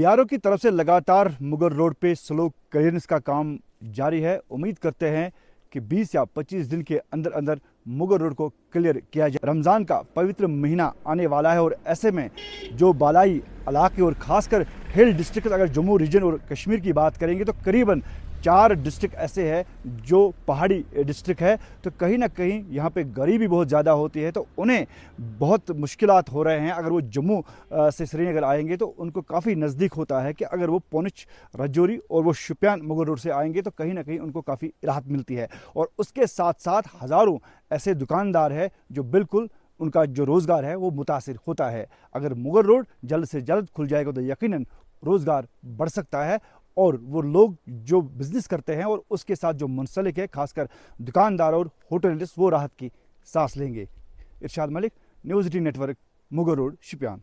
BRO की तरफ से लगातार मुगल रोड पे स्लो क्लियरेंस का काम जारी है। उम्मीद करते हैं कि 20 या 25 दिन के अंदर अंदर मुगल रोड को क्लियर किया जाए। रमज़ान का पवित्र महीना आने वाला है और ऐसे में जो बालाई इलाके और ख़ासकर हिल डिस्ट्रिक्ट, अगर जम्मू रीजन और कश्मीर की बात करेंगे तो करीबन 4 डिस्ट्रिक्ट ऐसे हैं जो पहाड़ी डिस्ट्रिक्ट है। तो कहीं ना कहीं यहाँ पे गरीबी बहुत ज़्यादा होती है, तो उन्हें बहुत मुश्किलात हो रहे हैं। अगर वो जम्मू से श्रीनगर आएंगे तो उनको काफ़ी नज़दीक होता है कि अगर वो पुंछ, राजौरी और वो शुपियान मुगल रोड से आएंगे तो कहीं ना कहीं उनको काफ़ी राहत मिलती है। और उसके साथ साथ हज़ारों ऐसे दुकानदार हैं जो बिल्कुल उनका जो रोज़गार है वो मुतासिर होता है। अगर मुगल रोड जल्द से जल्द खुल जाएगा तो यकीनन रोज़गार बढ़ सकता है और वो लोग जो बिज़नेस करते हैं और उसके साथ जो मुंसलिक है, खासकर दुकानदार और होटलिस्ट, वो राहत की सांस लेंगे। Irshad Malik, news 18 network, Mughal road, Shopian.